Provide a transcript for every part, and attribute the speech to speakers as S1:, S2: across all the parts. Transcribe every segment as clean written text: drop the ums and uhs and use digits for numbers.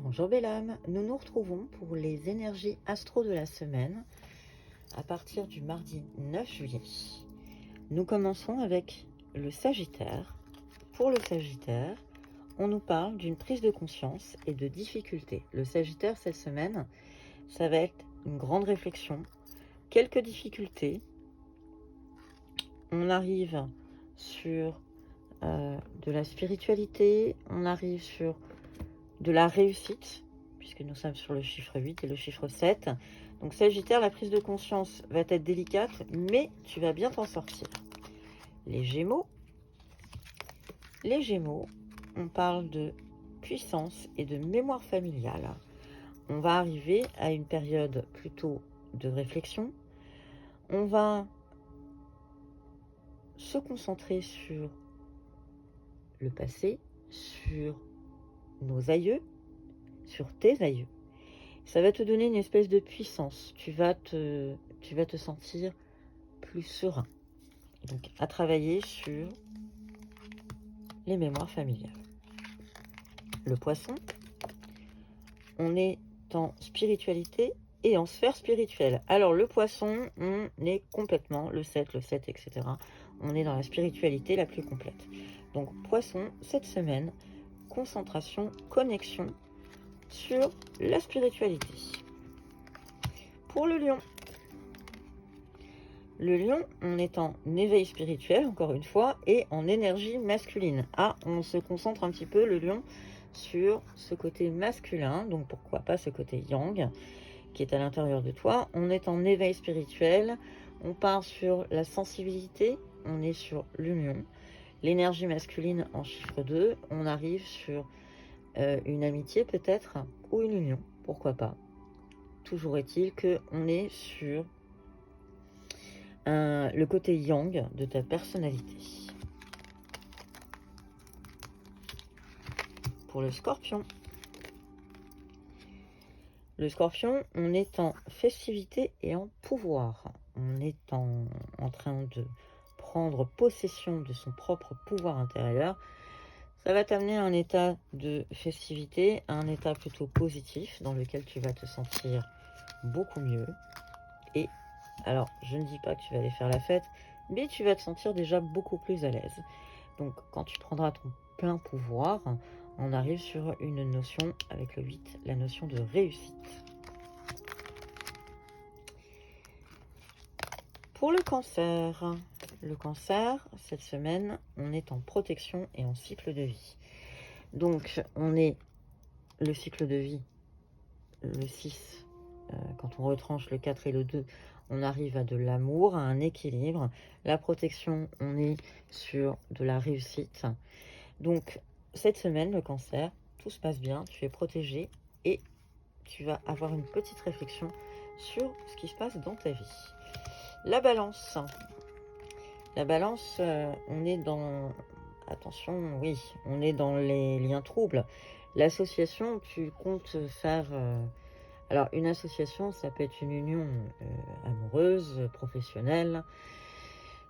S1: Bonjour belle âme, nous nous retrouvons pour les énergies astro de la semaine à partir du mardi 9 juillet. Nous commençons avec le Sagittaire. Pour le Sagittaire, on nous parle d'une prise de conscience et de difficultés. Le Sagittaire cette semaine, ça va être une grande réflexion, quelques difficultés. On arrive sur de la spiritualité, on arrive sur de la réussite, puisque nous sommes sur le chiffre 8 et le chiffre 7. Donc Sagittaire, la prise de conscience va être délicate, mais tu vas bien t'en sortir. Les Gémeaux, on parle de puissance et de mémoire familiale. On va arriver à une période plutôt de réflexion. On va se concentrer sur le passé, sur nos aïeux, sur tes aïeux. Ça va te donner une espèce de puissance. Tu vas te sentir plus serein. Donc, à travailler sur les mémoires familiales. Le Poisson, on est en spiritualité et en sphère spirituelle. Alors, le Poisson, on est complètement, le 7, etc. On est dans la spiritualité la plus complète. Donc, Poisson, cette semaine, concentration, connexion sur la spiritualité. Pour le Lion, on est en éveil spirituel, encore une fois, et en énergie masculine. Ah, on se concentre un petit peu, le Lion, sur ce côté masculin, donc pourquoi pas ce côté yang, qui est à l'intérieur de toi. On est en éveil spirituel, on part sur la sensibilité, on est sur l'union. L'énergie masculine en chiffre 2, on arrive sur une amitié peut-être, ou une union, pourquoi pas. Toujours est-il qu'on est sur le côté yang de ta personnalité. Pour le Scorpion, on est en festivité et en pouvoir. On est en train de prendre possession de son propre pouvoir intérieur. Ça va t'amener à un état de festivité, à un état plutôt positif dans lequel tu vas te sentir beaucoup mieux. Et alors, je ne dis pas que tu vas aller faire la fête, mais tu vas te sentir déjà beaucoup plus à l'aise. Donc, quand tu prendras ton plein pouvoir, on arrive sur une notion, avec le 8, la notion de réussite. Pour le Cancer, cette semaine, on est en protection et en cycle de vie. Donc, on est le cycle de vie, le 6, quand on retranche le 4 et le 2, on arrive à de l'amour, à un équilibre. La protection, on est sur de la réussite. Donc, cette semaine, le Cancer, tout se passe bien, tu es protégé et tu vas avoir une petite réflexion sur ce qui se passe dans ta vie. La Balance. La Balance, on est dans... Attention, oui, on est dans les liens troubles. L'association, tu comptes faire... Alors, une association, ça peut être une union amoureuse, professionnelle,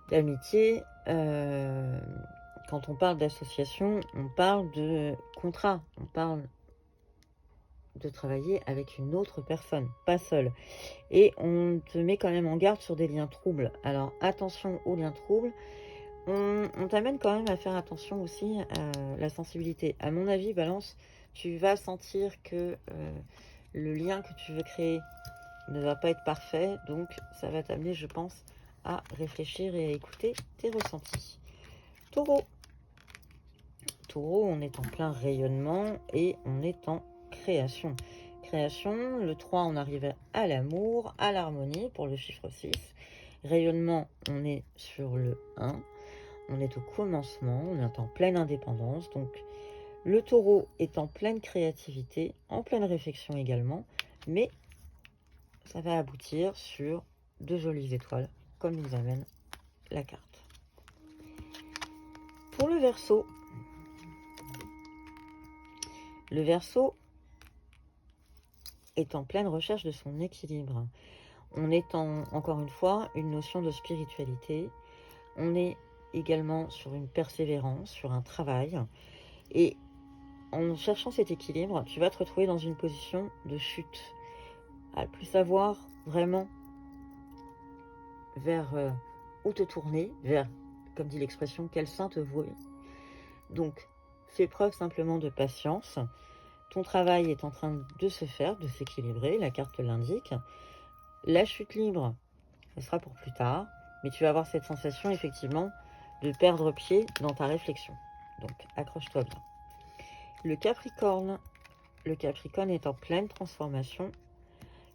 S1: d'amitié. Quand on parle d'association, on parle de contrat, on parle de travailler avec une autre personne, pas seule. Et on te met quand même en garde sur des liens troubles. Alors, attention aux liens troubles. On t'amène quand même à faire attention aussi à la sensibilité. À mon avis, Balance, tu vas sentir que... le lien que tu veux créer ne va pas être parfait, donc ça va t'amener, je pense, à réfléchir et à écouter tes ressentis. Taureau, on est en plein rayonnement et on est en création. Le 3, on arrive à l'amour, à l'harmonie pour le chiffre 6. Rayonnement, on est sur le 1. On est au commencement, on est en pleine indépendance, donc le Taureau est en pleine créativité, en pleine réflexion également, mais ça va aboutir sur de jolies étoiles, comme nous amène la carte. Pour le Verseau, est en pleine recherche de son équilibre. On est encore une fois, une notion de spiritualité. On est également sur une persévérance, sur un travail. Et en cherchant cet équilibre, tu vas te retrouver dans une position de chute, à plus savoir vraiment vers où te tourner, vers, comme dit l'expression, quel sein te vouer. Donc, fais preuve simplement de patience. Ton travail est en train de se faire, de s'équilibrer, la carte te l'indique. La chute libre, ce sera pour plus tard, mais tu vas avoir cette sensation effectivement de perdre pied dans ta réflexion. Donc, accroche-toi bien. Le Capricorne est en pleine transformation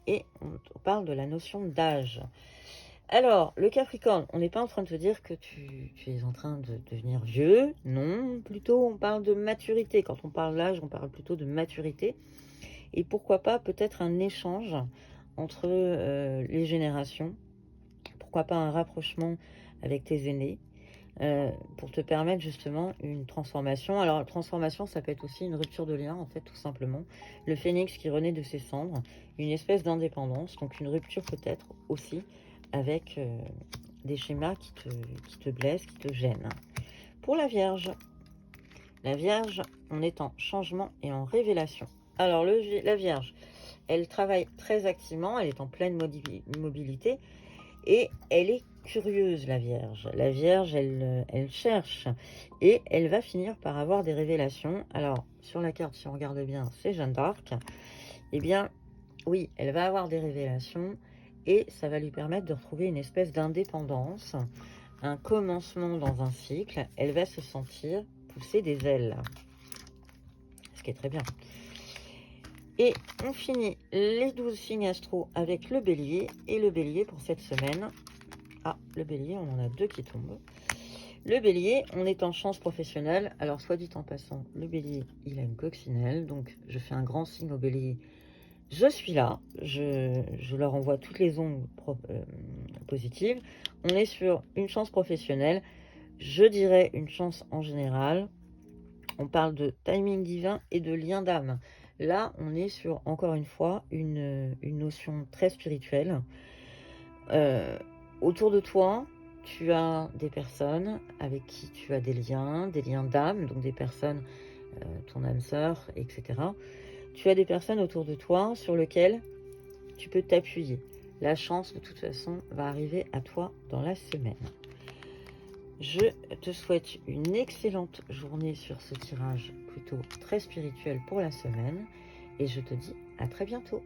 S1: et on parle de la notion d'âge. Alors, le Capricorne, on n'est pas en train de te dire que tu es en train de devenir vieux. Non, plutôt on parle de maturité. Quand on parle d'âge, on parle plutôt de maturité. Et pourquoi pas peut-être un échange entre les générations. Pourquoi pas un rapprochement avec tes aînés pour te permettre justement une transformation. Alors, la transformation, ça peut être aussi une rupture de lien, en fait, tout simplement. Le phénix qui renaît de ses cendres, une espèce d'indépendance, donc une rupture peut-être aussi avec des schémas qui te blessent, qui te gênent. Pour la Vierge, on est en changement et en révélation. Alors, la Vierge, elle travaille très activement, elle est en pleine mobilité et elle est curieuse, la Vierge. La Vierge, elle cherche et elle va finir par avoir des révélations. Alors, sur la carte, si on regarde bien, c'est Jeanne d'Arc. Eh bien, oui, elle va avoir des révélations et ça va lui permettre de retrouver une espèce d'indépendance, un commencement dans un cycle. Elle va se sentir pousser des ailes, ce qui est très bien. Et on finit les 12 signes astro avec le Bélier. Et le Bélier pour cette semaine, le Bélier, on en a 2 qui tombent. Le Bélier, on est en chance professionnelle. Alors, soit dit en passant, le Bélier, il a une coccinelle. Donc, je fais un grand signe au Bélier. Je suis là, je leur envoie toutes les ondes positives. On est sur une chance professionnelle, je dirais une chance en général. On parle de timing divin et de lien d'âme. Là, on est sur, encore une fois, une notion très spirituelle. Autour de toi, tu as des personnes avec qui tu as des liens d'âme, donc des personnes, ton âme sœur, etc. Tu as des personnes autour de toi sur lesquelles tu peux t'appuyer. La chance, de toute façon, va arriver à toi dans la semaine. Je te souhaite une excellente journée sur ce tirage plutôt très spirituel pour la semaine. Et je te dis à très bientôt.